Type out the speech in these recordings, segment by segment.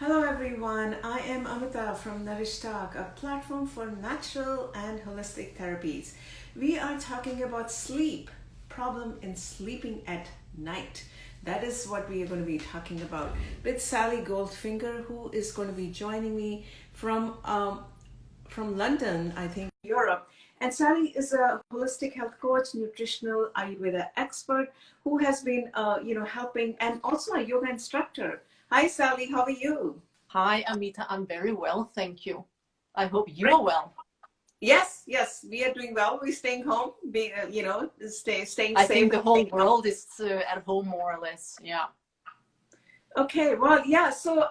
Hello everyone, I am Amita from Nourish Talk, a platform for natural and holistic therapies. We are talking about sleep, problem in sleeping at night. That is what we are going to be talking about with Sally Goldfinger, who is going to be joining me from London, I think, Europe. And Sally is a holistic health coach, nutritional Ayurveda expert who has been, helping, and also a yoga instructor. Hi, Sally. How are you? Hi, Amita. I'm very well, thank you. I hope you Great. are well. Yes, we are doing well. We're staying home, staying I safe think the and whole staying healthy. world is at home more or less. Yeah. Okay, well, yeah. So,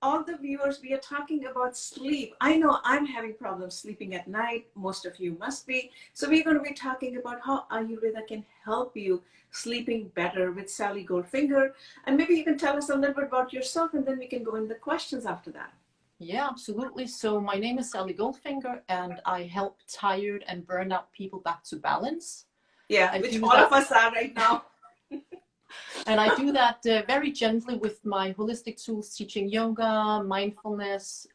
all the viewers, we are talking about sleep. I know I'm having problems sleeping at night. Most of you must be. So, we're going to be talking about how Ayurveda can help you sleeping better with Sally Goldfinger. And maybe you can tell us a little bit about yourself, and then we can go in the questions after that. Yeah, absolutely. So my name is Sally Goldfinger, and I help tired and burnout people back to balance. Yeah, I which do all of that, us are right now. and I do that very gently with my holistic tools, teaching yoga, mindfulness,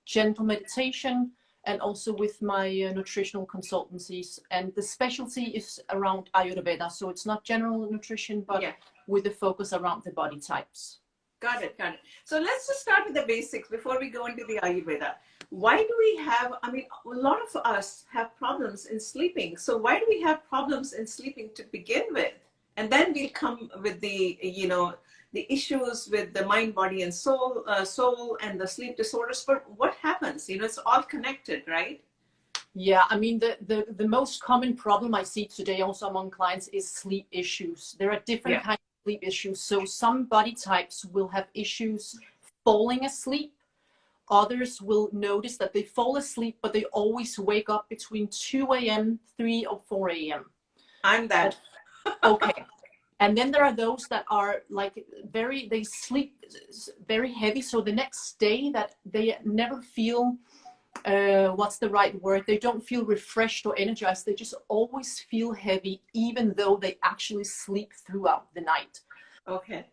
gentle meditation, and also with my nutritional consultancies. And the specialty is around Ayurveda. So it's not general nutrition, but Yeah. with the focus around the body types. Got it. So let's just start with the basics before we go into the Ayurveda. Why do we have, a lot of us have problems in sleeping. So why do we have problems in sleeping to begin with? And then we'll come with the issues with the mind, body, and soul and the sleep disorders. But what happens? It's all connected, right? Yeah, I mean, the most common problem I see today also among clients is sleep issues. There are different Yeah. kinds of sleep issues. So some body types will have issues falling asleep. Others will notice that they fall asleep, but they always wake up between 2 a.m., 3 or 4 a.m. I'm that. Okay. And then there are those that are like they sleep very heavy. So the next day that they never feel, what's the right word? They don't feel refreshed or energized. They just always feel heavy, even though they actually sleep throughout the night. Okay.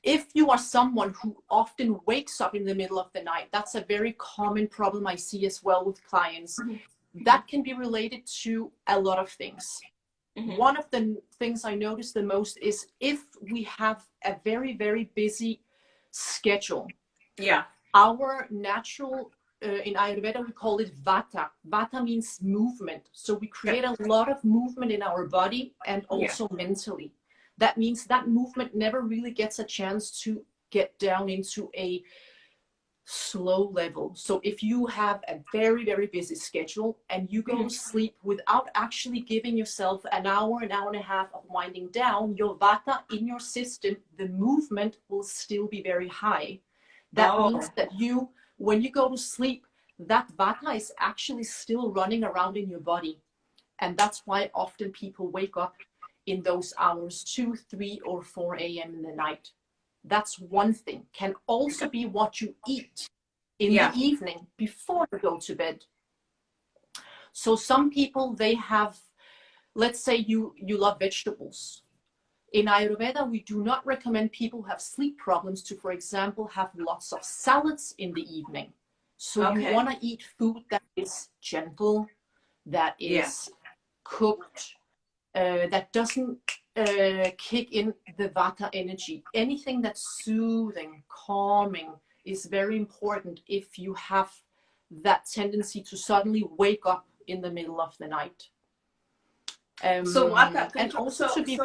If you are someone who often wakes up in the middle of the night, that's a very common problem I see as well with clients. Mm-hmm. That can be related to a lot of things. Mm-hmm. One of the things I notice the most is if we have a very, very busy schedule. Yeah. Our natural, in Ayurveda, we call it Vata. Vata means movement. So we create a lot of movement in our body and also mentally. That means that movement never really gets a chance to get down into a slow level. So if you have a very, very busy schedule and you go to sleep without actually giving yourself an hour and a half of winding down, your Vata in your system, the movement will still be very high. That means that when you go to sleep, that Vata is actually still running around in your body. And that's why often people wake up in those hours, 2, 3, or 4 a.m. in the night. That's one thing. Can also be what you eat in the evening before you go to bed. So some people, they have, let's say you love vegetables. In Ayurveda, we do not recommend people who have sleep problems to, for example, have lots of salads in the evening. So you want to eat food that is gentle, that is cooked, that doesn't kick in the Vata energy. Anything that's soothing, calming is very important if you have that tendency to suddenly wake up in the middle of the night. So Vata, and also to be...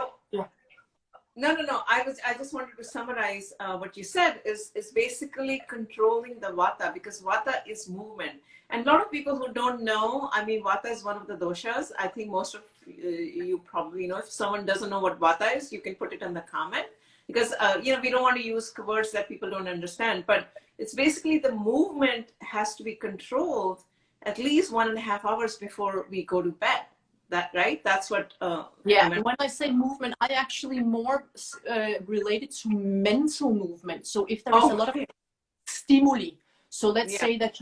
No. I just wanted to summarize what you said is basically controlling the Vata, because Vata is movement. And a lot of people who don't know, Vata is one of the doshas. I think most of you probably know. If someone doesn't know what Vata is, you can put it in the comment, because we don't want to use words that people don't understand. But it's basically the movement has to be controlled at least 1.5 hours before we go to bed. That right? That's what. And when I say movement, I actually more related to mental movement. So if there is a lot of stimuli, so let's say that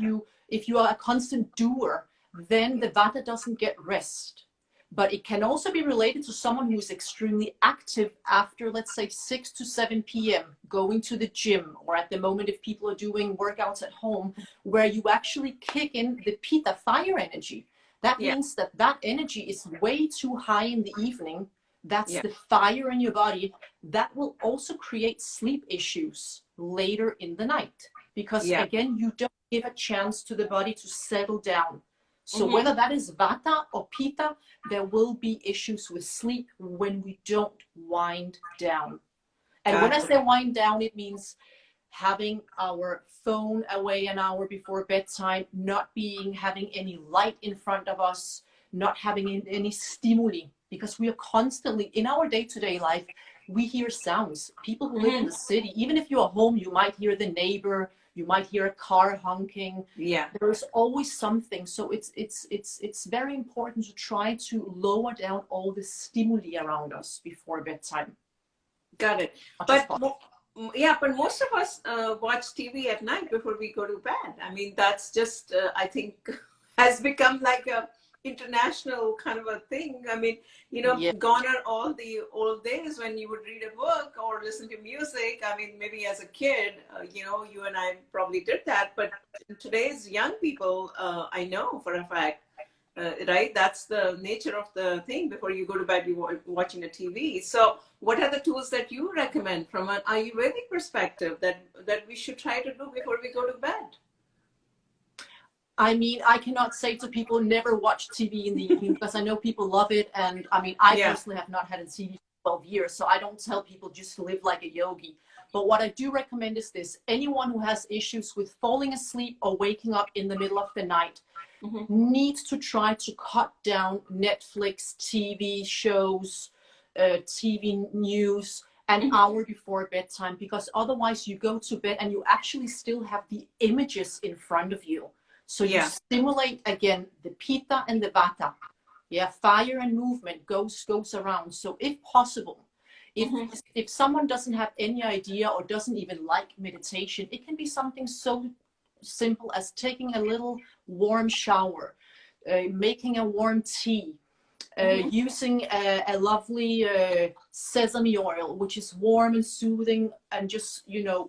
if you are a constant doer, then the Vata doesn't get rest. But it can also be related to someone who is extremely active after, let's say, 6 to 7 p.m., going to the gym, or at the moment if people are doing workouts at home, where you actually kick in the pitta, fire energy. That means that that energy is way too high in the evening. That's the fire in your body. That will also create sleep issues later in the night. Because again, you don't give a chance to the body to settle down. So whether that is Vata or Pitta, there will be issues with sleep when we don't wind down. And when I say wind down, it means having our phone away an hour before bedtime, not having any light in front of us, not having any stimuli, because we are constantly, in our day-to-day life, we hear sounds. People who live in the city, even if you're home, you might hear the neighbor, you might hear a car honking. There's always something. So it's very important to try to lower down all the stimuli around us before bedtime. Got it. But but most of us watch TV at night before we go to bed. I mean, that's just I think has become like a international kind of a thing. I mean, you know, gone are all the old days when you would read a book or listen to music. I mean, maybe as a kid, you know, you and I probably did that. But today's young people, I know for a fact, right? That's the nature of the thing. Before you go to bed, you're watching a TV. So what are the tools that you recommend from an Ayurvedic perspective that we should try to do before we go to bed? I mean, I cannot say to people never watch TV in the evening, because I know people love it. And I mean, I personally have not had a TV for 12 years, so I don't tell people just to live like a yogi. But what I do recommend is this: anyone who has issues with falling asleep or waking up in the middle of the night needs to try to cut down Netflix, TV shows, TV news an hour before bedtime, because otherwise you go to bed and you actually still have the images in front of you. So you stimulate, again, the Pitta and the Vata. Fire and movement goes around. So if possible, if someone doesn't have any idea or doesn't even like meditation, it can be something so simple as taking a little warm shower, making a warm tea, using a lovely sesame oil, which is warm and soothing, and just, you know,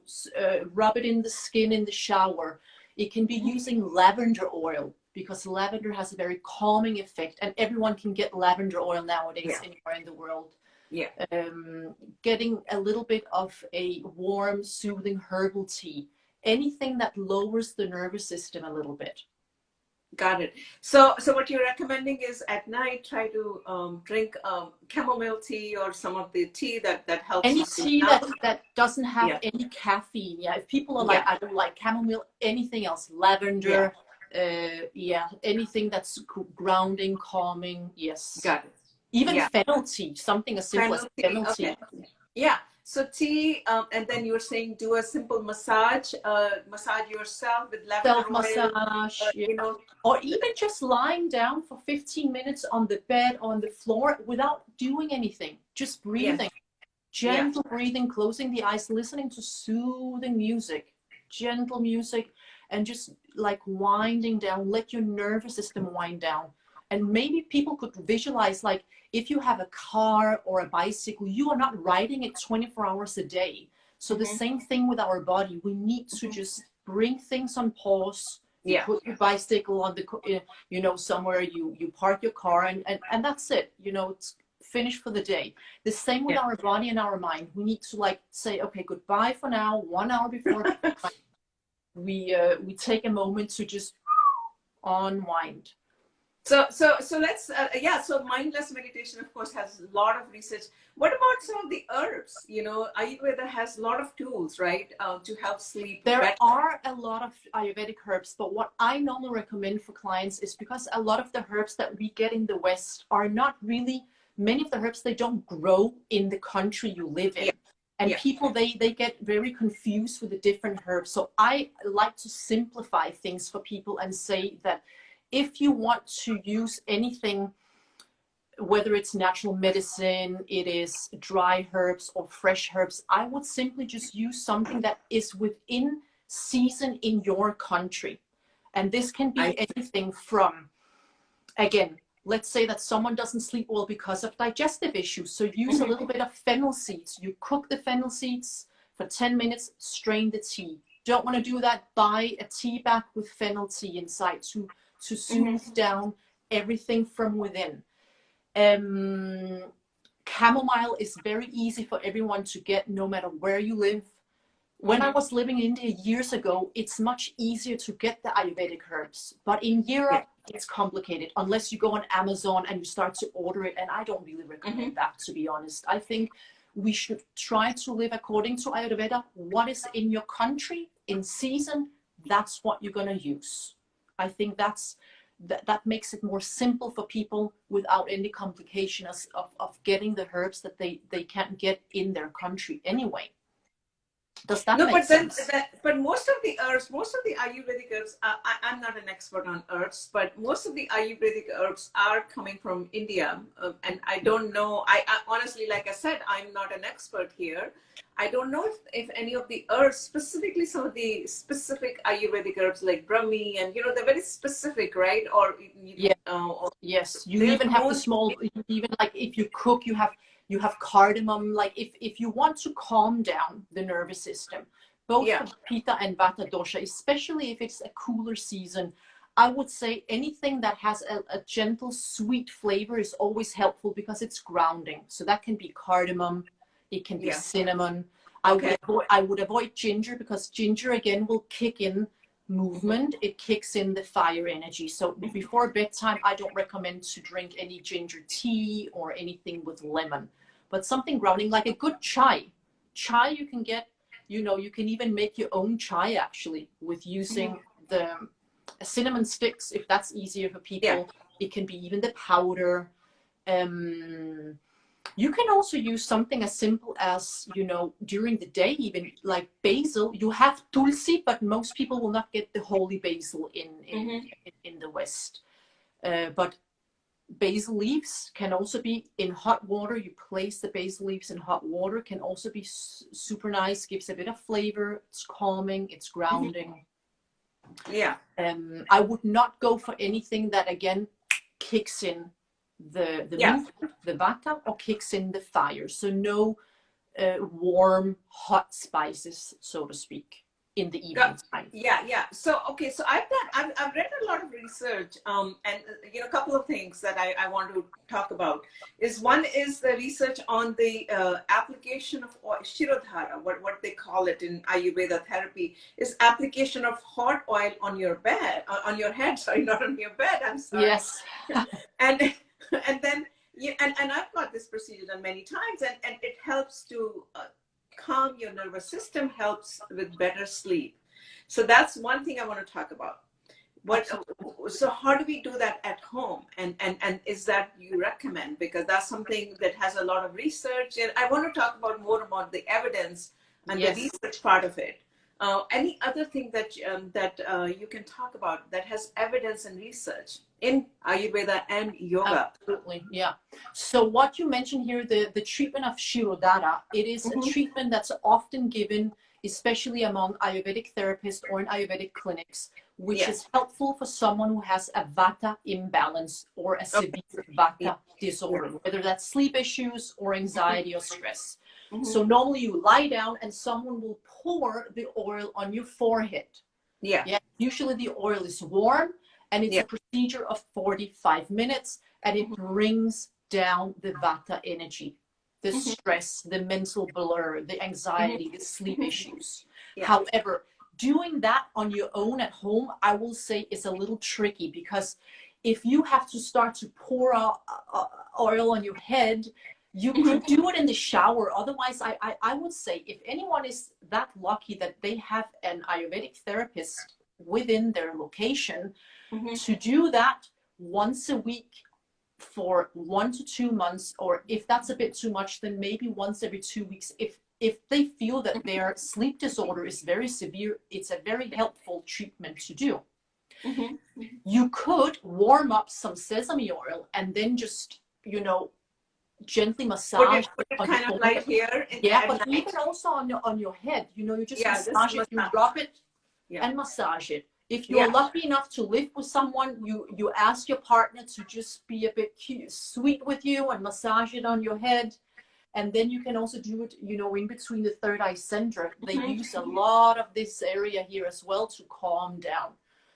rub it in the skin in the shower. It can be using lavender oil, because lavender has a very calming effect, and everyone can get lavender oil nowadays anywhere in the world. Getting a little bit of a warm, soothing herbal tea, anything that lowers the nervous system a little bit. Got it. So what you're recommending is at night try to drink chamomile tea or some of the tea that helps. Any tea that doesn't have any caffeine. If people are like, I don't like chamomile, anything else, lavender, anything that's grounding, calming. Got it. Even fennel tea, something as simple as fennel tea. So tea, and then you were saying do a simple massage yourself with lavender self-massage, oil, you know, or even just lying down for 15 minutes on the bed, on the floor, without doing anything, just breathing, gentle breathing, closing the eyes, listening to soothing music, gentle music, and just like winding down. Let your nervous system wind down. And maybe people could visualize, like, if you have a car or a bicycle, you are not riding it 24 hours a day. So the same thing with our body. We need to just bring things on pause. You put your bicycle on the, you know, somewhere, you park your car, and that's it. You know, it's finished for the day. The same with our body and our mind. We need to like say, okay, goodbye for now. 1 hour before we take a moment to just unwind. So let's so mindless meditation, of course, has a lot of research. What about some of the herbs? You know, Ayurveda has a lot of tools, right, to help sleep. There are a lot of Ayurvedic herbs, but what I normally recommend for clients is, because a lot of the herbs that we get in the West are not really, many of the herbs, they don't grow in the country you live in. And people, they get very confused with the different herbs. So I like to simplify things for people and say that if you want to use anything, whether it's natural medicine, it is dry herbs or fresh herbs, I would simply just use something that is within season in your country. And this can be anything from, again, let's say that someone doesn't sleep well because of digestive issues. So use a little bit of fennel seeds. You cook the fennel seeds for 10 minutes, strain the tea. Don't want to do that, buy a tea bag with fennel tea inside to soothe down everything from within. Chamomile is very easy for everyone to get no matter where you live. When I was living in India years ago, it's much easier to get the Ayurvedic herbs. But in Europe, it's complicated unless you go on Amazon and you start to order it. And I don't really recommend that, to be honest. I think we should try to live according to Ayurveda. What is in your country, in season, that's what you're going to use. I think that makes it more simple for people without any complications of getting the herbs that they can't get in their country anyway. Does that make sense? But most of the herbs, most of the Ayurvedic herbs, I'm not an expert on herbs, but most of the Ayurvedic herbs are coming from India. And I don't know, I honestly, like I said, I'm not an expert here. I don't know if any of the herbs, specifically some of the specific Ayurvedic herbs like Brahmi, and they're very specific, right? Or yes, you even have the small, even like if you cook, you have cardamom. Like if you want to calm down the nervous system, both for Pitta and Vata dosha, especially if it's a cooler season, I would say anything that has a gentle, sweet flavor is always helpful because it's grounding. So that can be cardamom, it can be cinnamon. I would avoid ginger because ginger again will kick in movement. It kicks in the fire energy. So before bedtime, I don't recommend to drink any ginger tea or anything with lemon. But something grounding, like a good chai. Chai you can get, you can even make your own chai actually with using the cinnamon sticks, if that's easier for people. It can be even the powder. You can also use something as simple as, during the day, even like basil. You have tulsi, but most people will not get the holy basil in the West. But basil leaves can also be in hot water. You place the basil leaves in hot water, can also be super nice, gives a bit of flavor. It's calming, it's grounding. I would not go for anything that again kicks in the movement, the Vata, or kicks in the fire. So no warm, hot spices, so to speak, in the evening time. So I've read a lot of research, and a couple of things that I want to talk about is one is the research on the application of Shirodhara, what they call it in Ayurveda therapy, is application of hot oil on your bed, on your head. Sorry, not on your bed. I'm sorry. Yes. and then and I've got this procedure done many times, and it helps to calm your nervous system, helps with better sleep. So that's one thing I want to talk about. So how do we do that at home? And is that you recommend? Because that's something that has a lot of research. And I want to talk more about the evidence and the research part of it. Any other thing that you can talk about that has evidence and research in Ayurveda and yoga? Absolutely, yeah. So what you mentioned here, the treatment of Shirodhara, it is a treatment that's often given, especially among Ayurvedic therapists or in Ayurvedic clinics, which is helpful for someone who has a Vata imbalance or a severe Vata disorder, whether that's sleep issues or anxiety or stress. So normally you lie down and someone will pour the oil on your forehead. Usually the oil is warm, and it's a procedure of 45 minutes, and it brings down the Vata energy, the stress, the mental blur, the anxiety, the sleep issues. However, doing that on your own at home, I will say, is a little tricky, because if you have to start to pour oil on your head, you could do it in the shower. Otherwise, I would say if anyone is that lucky that they have an Ayurvedic therapist within their location, to do that once a week for 1 to 2 months, or if that's a bit too much, then maybe once every 2 weeks. If they feel that their sleep disorder is very severe, it's a very helpful treatment to do. You could warm up some sesame oil and then just, gently massage. Put it kind of like here. But even also on your head, you just massage it, you rub it and massage it. If you're lucky enough to live with someone, you ask your partner to just be a bit cute, sweet with you and massage it on your head. And then you can also do it, you know, in between the third eye center. They use a lot of this area here as well to calm down.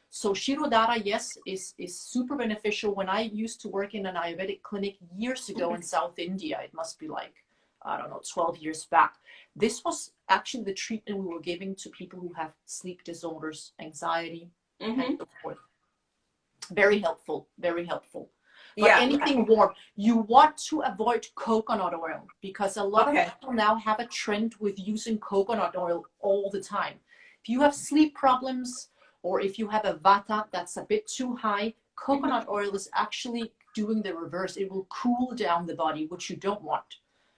So Shirodhara, yes, is super beneficial. When I used to work in an Ayurvedic clinic years ago in South India, it must be like, I don't know, 12 years back. This was actually the treatment we were giving to people who have sleep disorders, anxiety, and so forth. Very helpful, very helpful. But anything warm, you want to avoid coconut oil, because a lot of people now have a trend with using coconut oil all the time. If you have sleep problems, or if you have a Vata that's a bit too high, coconut oil is actually doing the reverse. It will cool down the body, which you don't want,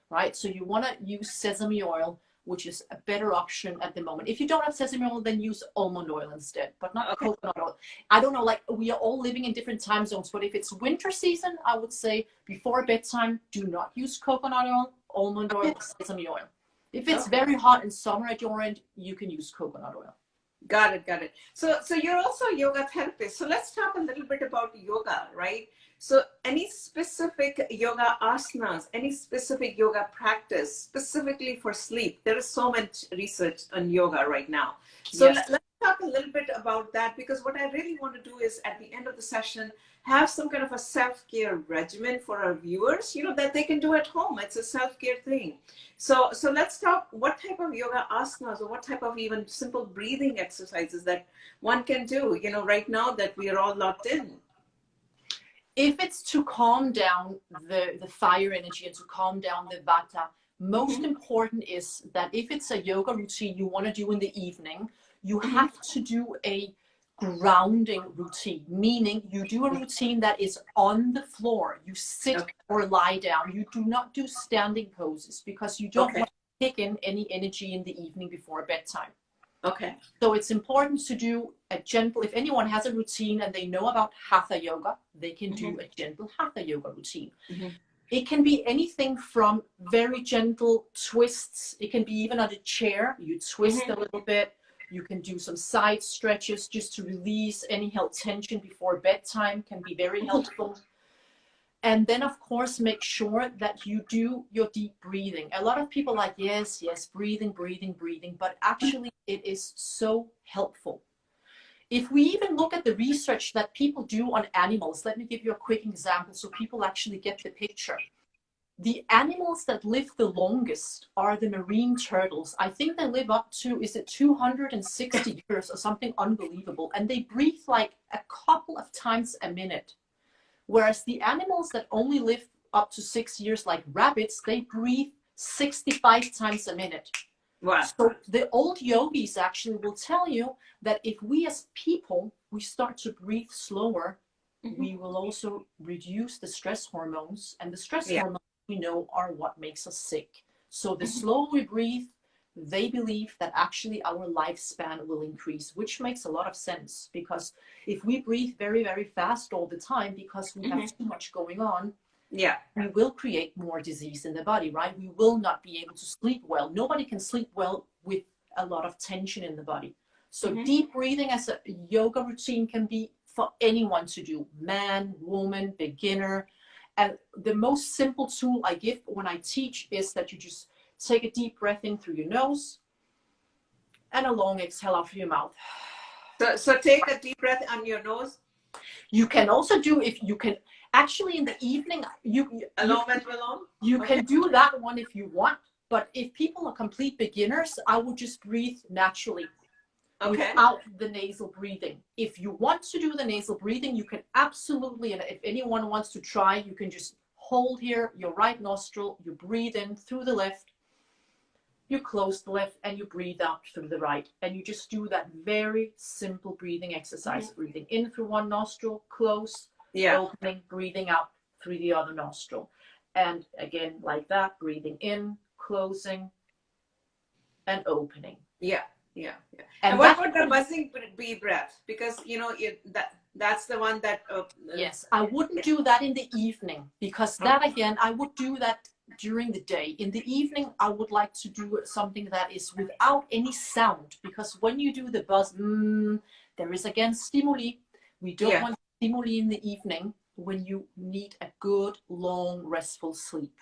right? So you want to use sesame oil, which is a better option at the moment. If you don't have sesame oil, then use almond oil instead, but not coconut oil. I don't know, like, we are all living in different time zones, but if it's winter season, I would say before bedtime, do not use coconut oil, almond oil, sesame oil. If it's very hot in summer at your end, you can use coconut oil. Got it, got it. So you're also a yoga therapist. So let's talk a little bit about yoga, right? So any specific yoga asanas, any specific yoga practice specifically for sleep? There is so much research on yoga right now. So let's talk a little bit about that, because what I really want to do is at the end of the session, have some kind of a self-care regimen for our viewers, you know, that they can do at home. It's a self-care thing. So let's talk what type of yoga asanas, or what type of even simple breathing exercises that one can do, you know, right now that we are all locked in. If it's to calm down the fire energy and to calm down the Vata, most important is that if it's a yoga routine you want to do in the evening, you have to do a grounding routine, meaning you do a routine that is on the floor. You sit or lie down. You do not do standing poses, because you don't want to take in any energy in the evening before bedtime. Okay. So it's important to do a gentle, if anyone has a routine and they know about Hatha yoga, they can do a gentle Hatha yoga routine. It can be anything from very gentle twists. It can be even on a chair. You twist a little bit. You can do some side stretches just to release any held tension before bedtime, can be very helpful. And then, of course, make sure that you do your deep breathing. A lot of people are like, yes, breathing, but actually it is so helpful. If we even look at the research that people do on animals, let me give you a quick example so people actually get the picture. The animals that live the longest are the marine turtles. I think they live up to, is it 260 years or something unbelievable? And they breathe like a couple of times a minute. Whereas the animals that only live up to 6 years, like rabbits, they breathe 65 times a minute. Wow. So the old yogis actually will tell you that if we as people, we start to breathe slower, we will also reduce the stress hormones. And the stress hormones, we know, are what makes us sick. So the slower we breathe, they believe that actually our lifespan will increase, which makes a lot of sense, because if we breathe very, very fast all the time because we have too much going on, we will create more disease in the body, right? We will not be able to sleep well. Nobody can sleep well with a lot of tension in the body. So deep breathing as a yoga routine can be for anyone to do, man, woman, beginner. And the most simple tool I give when I teach is that you just take a deep breath in through your nose and a long exhale out through your mouth. So take a deep breath on your nose. You can also do, if you can, actually in the evening, you can do that one if you want. But if people are complete beginners, I would just breathe naturally without the nasal breathing. If you want to do the nasal breathing, you can absolutely, and if anyone wants to try, you can just hold here your right nostril, you breathe in through the left, you close the left, and you breathe out through the right. And you just do that very simple breathing exercise. Breathing in through one nostril, close, opening, breathing out through the other nostril. And again, like that, breathing in, closing, and opening. And what about the buzzing bee breath? Because, you know, That's the one that. Yes, I wouldn't do that in the evening, because that again, I would do that during the day. In the evening, I would like to do something that is without any sound, because when you do the buzz, there is again stimuli. We don't want stimuli in the evening when you need a good, long, restful sleep.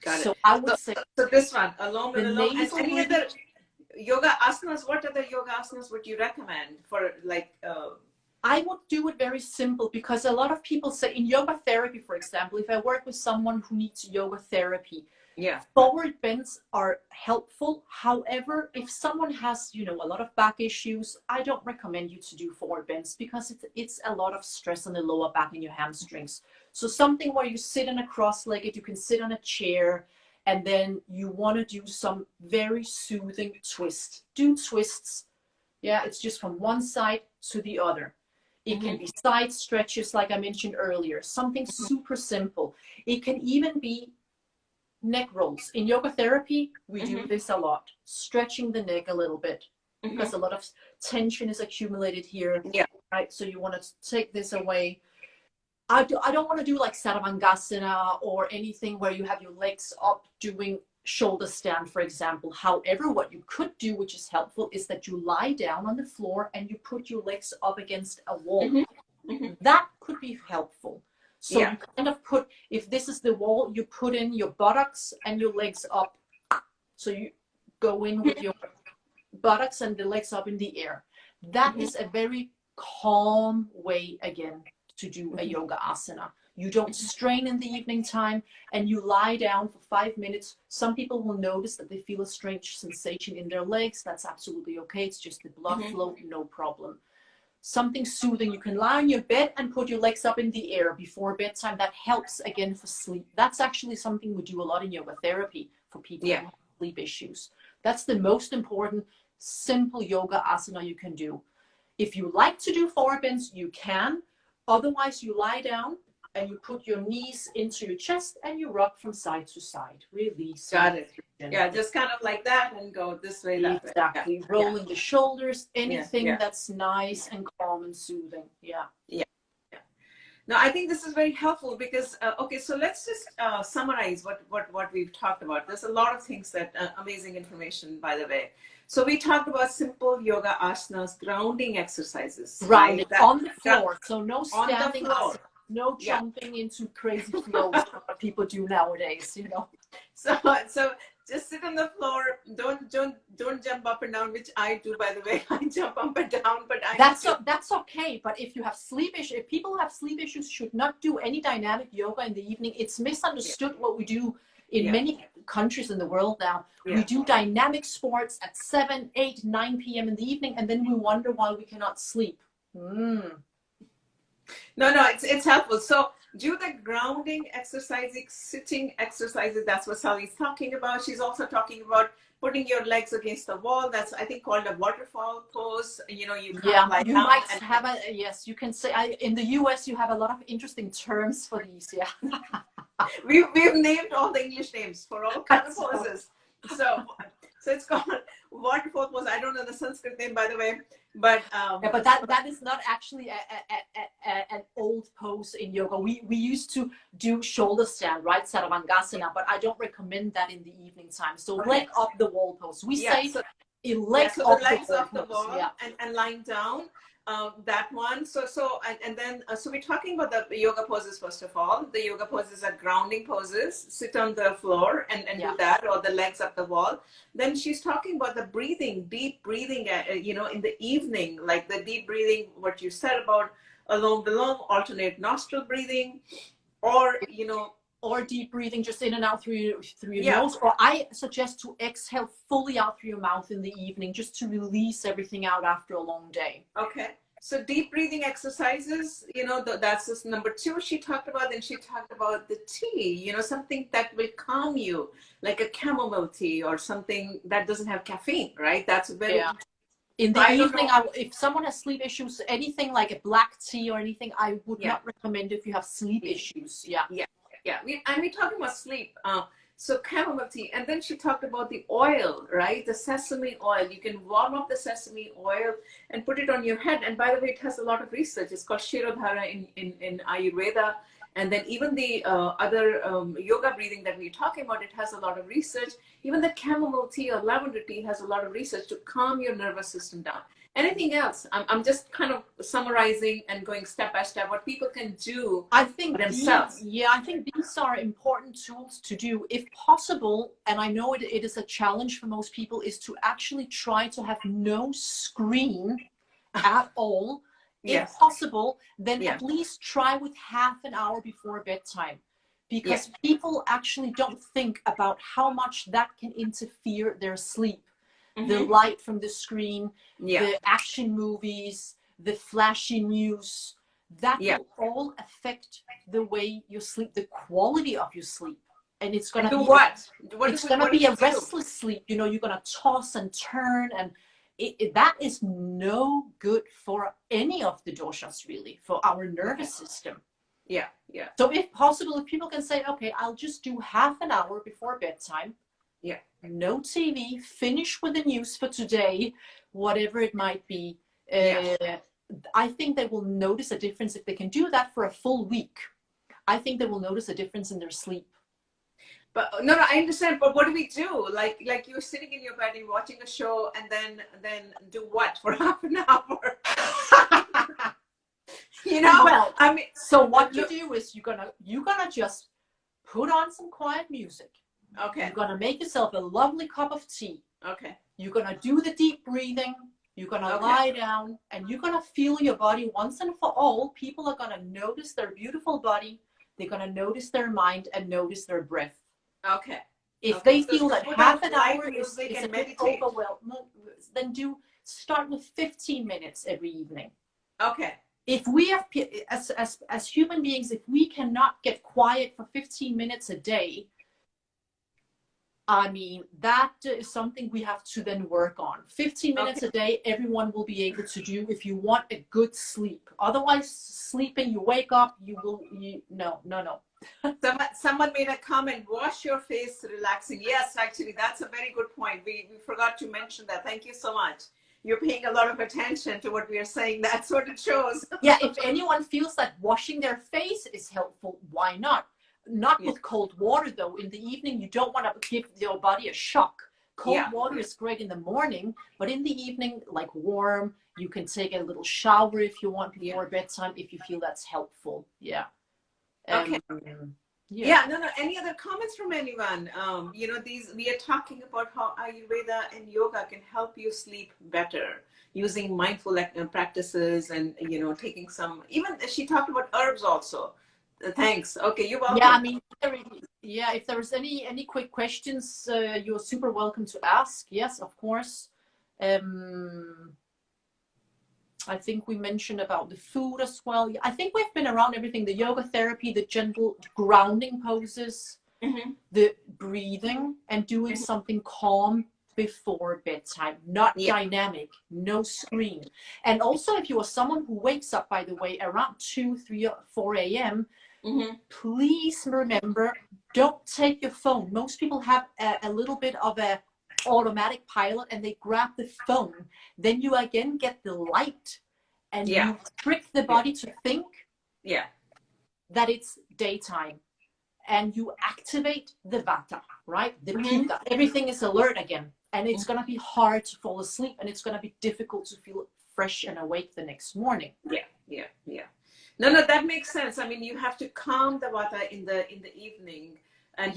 Got it. So I would say, so this one, alone and alone. And any breathing, other yoga asanas? What other yoga asanas would you recommend for like? I would do it very simple, because a lot of people say in yoga therapy, for example, if I work with someone who needs yoga therapy, forward bends are helpful. However, if someone has, you know, a lot of back issues, I don't recommend you to do forward bends, because it's a lot of stress on the lower back and your hamstrings. So something where you sit in a cross-legged, you can sit on a chair, and then you want to do some very soothing twist. Do twists. Yeah, it's just from one side to the other. It can be side stretches, like I mentioned earlier, something super simple. It can even be neck rolls. In yoga therapy, we do this a lot, stretching the neck a little bit, because a lot of tension is accumulated here, right? So you want to take this away. I don't want to do like Saravangasana or anything where you have your legs up doing shoulder stand, for example. However, what you could do, which is helpful, is that you lie down on the floor and you put your legs up against a wall. That could be helpful. So you kind of put, if this is the wall, you put in your buttocks and your legs up. So you go in with your buttocks and the legs up in the air. That is a very calm way, again, to do a yoga asana. You don't strain in the evening time, and you lie down for 5 minutes. Some people will notice that they feel a strange sensation in their legs. That's absolutely okay. It's just the blood flow, no problem. Something soothing. You can lie on your bed and put your legs up in the air before bedtime. That helps again for sleep. That's actually something we do a lot in yoga therapy for people who have sleep issues. That's the most important simple yoga asana you can do. If you like to do forward bends, you can. Otherwise, you lie down and you put your knees into your chest and you rock from side to side. Release. Got it. Yeah, just kind of like that and go this way, that way. Exactly. Rolling the shoulders, anything that's nice and calm and soothing. Yeah. No, I think this is very helpful because, okay, so let's just summarize what we've talked about. There's a lot of things that, amazing information, by the way. So we talked about simple yoga asanas, grounding exercises. Right, on the floor. So no standing, no jumping into crazy flows what people do nowadays, you know. So just sit on the floor. Don't jump up and down, which I do, by the way. I jump up and down, but that's okay. But if you have sleep issues, if people who have sleep issues should not do any dynamic yoga in the evening. It's misunderstood what we do in many countries in the world now. We do dynamic sports at 7, 8, 9 p.m. in the evening, and then we wonder why we cannot sleep. No, it's helpful. So do the grounding exercising, sitting exercises. That's what Sally's talking about. She's also talking about putting your legs against the wall. That's, I think, called a waterfall pose. You know, you might have a, yes, you can say, in the US, you have a lot of interesting terms for these. We've named all the English names for all kinds of poses. So it's called waterfall pose. I don't know the Sanskrit name, by the way, but but that is not actually an old pose in yoga. We used to do shoulder stand, right, Saravangasana, but I don't recommend that in the evening time. So leg up the wall pose. We say legs off the wall and lying down. That one. So we're talking about the yoga poses. First of all, the yoga poses are grounding poses. Sit on the floor and do that, or the legs up the wall. Then she's talking about the breathing, deep breathing, you know, in the evening, like the deep breathing, what you said about along the lung, alternate nostril breathing, or, you know, or deep breathing just in and out through your nose. Or I suggest to exhale fully out through your mouth in the evening, just to release everything out after a long day. Okay. So deep breathing exercises, you know, that's just number 2 she talked about. Then she talked about the tea, you know, something that will calm you, like a chamomile tea or something that doesn't have caffeine, right? That's very... In the evening, if someone has sleep issues, anything like a black tea or anything, I would not recommend if you have sleep issues. And we're talking about sleep. So chamomile tea. And then she talked about the oil, right? The sesame oil. You can warm up the sesame oil and put it on your head. And by the way, it has a lot of research. It's called Shirodhara in Ayurveda. And then even the other yoga breathing that we're talking about, it has a lot of research. Even the chamomile tea or lavender tea has a lot of research to calm your nervous system down. Anything else? I'm just kind of summarizing and going step by step what people can do I think themselves. I think these are important tools to do if possible. And I know it is a challenge for most people, is to actually try to have no screen at all. Yes. If possible, then Yeah. at least try with half an hour before bedtime, because people actually don't think about how much that can interfere their sleep. The light from the screen, the action movies, the flashy news, that will all affect the way you sleep, the quality of your sleep. And it's going to be it's going to be a restless sleep. You know, you're going to toss and turn, and that is no good for any of the doshas, really, for our nervous system. Yeah, yeah. So if possible, if people can say, okay, I'll just do half an hour before bedtime. Yeah. No TV, finish with the news for today, whatever it might be. I think they will notice a difference if they can do that for a full week. I think they will notice a difference in their sleep. But no, I understand. But what do we do? Like you're sitting in your bed and watching a show, and then do what for half an hour? You know. Well, I mean, so what you do is you're gonna just put on some quiet music. Okay. You're gonna make yourself a lovely cup of tea. Okay. You're gonna do the deep breathing. You're gonna lie down, and you're gonna feel your body once and for all. People are gonna notice their beautiful body. They're gonna notice their mind and notice their breath. Okay. If they feel that half an hour is a bit overwhelmed, then start with 15 minutes every evening. Okay. If we have, as human beings, if we cannot get quiet for 15 minutes a day, I mean, that is something we have to then work on. 15 minutes a day, everyone will be able to do if you want a good sleep. Otherwise, sleeping, you wake up, no. Someone made a comment, wash your face relaxing. Yes, actually, that's a very good point. We forgot to mention that. Thank you so much. You're paying a lot of attention to what we are saying. That's what it shows. Yeah, if anyone feels that washing their face is helpful, why not? Not with cold water, though. In the evening, you don't want to give your body a shock. Cold water is great in the morning, but in the evening, like warm, you can take a little shower if you want before bedtime, if you feel that's helpful. Yeah. Okay. No. Any other comments from anyone? We are talking about how Ayurveda and yoga can help you sleep better using mindful practices and, taking some, even she talked about herbs also. Thanks. Okay, you're welcome. Yeah, I mean, if there's any quick questions, you're super welcome to ask. Yes, of course. I think we mentioned about the food as well. I think we've been around everything: the yoga therapy, the gentle grounding poses, the breathing, and doing something calm before bedtime, not dynamic, no screen. And also, if you are someone who wakes up, by the way, around 2, 3, or 4 a.m., please remember, don't take your phone. Most people have a little bit of a automatic pilot, and they grab the phone. Then you again get the light, and you trick the body to think that it's daytime, and you activate the Vata, right? The Pitta. Everything is alert again, and it's going to be hard to fall asleep, and it's going to be difficult to feel fresh and awake the next morning. Yeah. No, that makes sense. I mean, you have to calm the Vata in the evening. And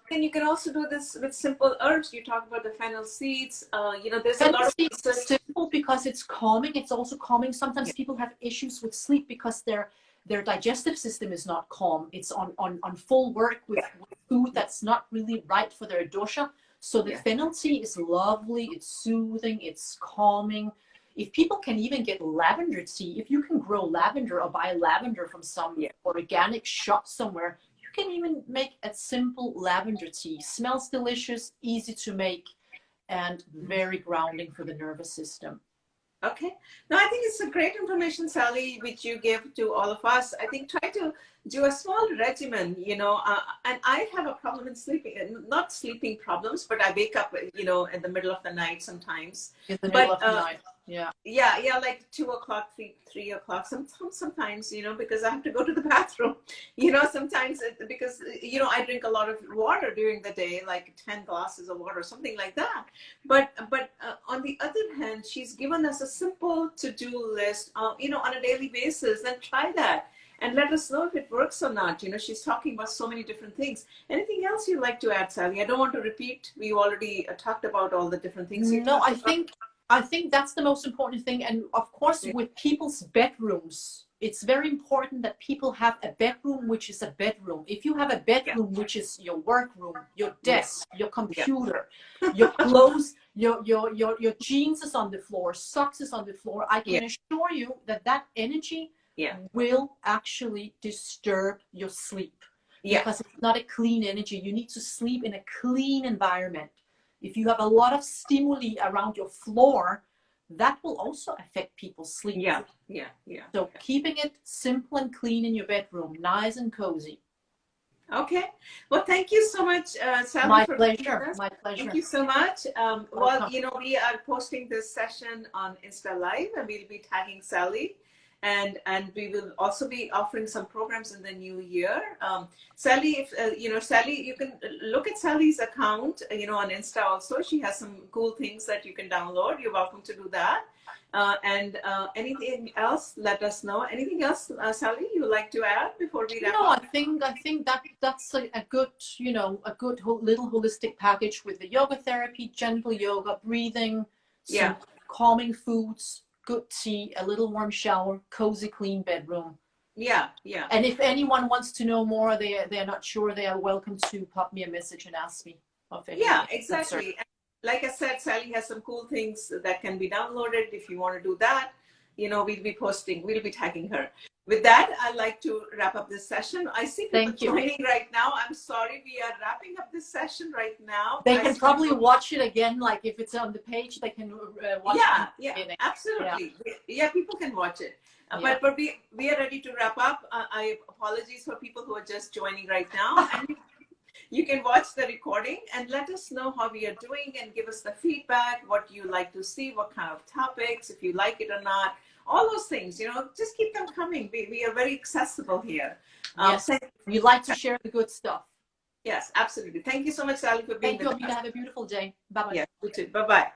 then you can also do this with simple herbs. You talk about the fennel seeds. There's a lot of it's simple because it's calming. It's also calming. Sometimes people have issues with sleep because their digestive system is not calm. It's on full work with food that's not really right for their dosha. So the fennel tea is lovely. It's soothing. It's calming. If people can even get lavender tea, if you can grow lavender or buy lavender from some organic shop somewhere, you can even make a simple lavender tea. Smells delicious, easy to make, and very grounding for the nervous system. Okay. No, I think it's a great information, Sally, which you give to all of us. I think try to do a small regimen, and I have a problem in sleeping, not sleeping problems, but I wake up, in the middle of the night sometimes. In the middle But of the night. Yeah. yeah, like 2 o'clock, 3 o'clock, sometimes, because I have to go to the bathroom, sometimes because, I drink a lot of water during the day, like 10 glasses of water, something like that. But on the other hand, she's given us a simple to-do list, on a daily basis, and try that. And let us know if it works or not. She's talking about so many different things. Anything else you'd like to add, Sally? I don't want to repeat. We already talked about all the different things. No, I think that's the most important thing. And of course, with people's bedrooms, it's very important that people have a bedroom which is a bedroom. If you have a bedroom which is your workroom, your desk, your computer, your clothes, your jeans is on the floor, socks is on the floor, I can assure you that energy will actually disturb your sleep. Because it's not a clean energy. You need to sleep in a clean environment. If you have a lot of stimuli around your floor, that will also affect people's sleep. So keeping it simple and clean in your bedroom, nice and cozy. Okay. Well, thank you so much, Sally. My pleasure. My pleasure. Thank you so much. Well, we are posting this session on Insta Live, and we'll be tagging Sally. And we will also be offering some programs in the new year. Sally, Sally, you can look at Sally's account, on Insta also. She has some cool things that you can download. You're welcome to do that. And anything else, let us know. Anything else, Sally, you would like to add before we wrap up? No, I think that's a good, little holistic package with the yoga therapy, gentle yoga, breathing, some calming foods, good tea, a little warm shower, cozy, clean bedroom. Yeah. And if anyone wants to know more, they're not sure, they are welcome to pop me a message and ask me of any exactly. Like I said, Sally has some cool things that can be downloaded. If you want to do that, we'll be tagging her. With that, I'd like to wrap up this session. I see people joining right now. I'm sorry, we are wrapping up this session right now. They can probably watch it again, like if it's on the page, they can watch it. Yeah, absolutely. Yeah, people can watch it. But we are ready to wrap up. I apologize for people who are just joining right now. And you can watch the recording and let us know how we are doing and give us the feedback, what you like to see, what kind of topics, if you like it or not. All those things, just keep them coming. We are very accessible here. Yes, we like to share the good stuff. Yes, absolutely. Thank you so much, Sally, for being with us. Thank you, Amina. Have a beautiful day. Bye-bye. Yeah, you too. Bye-bye.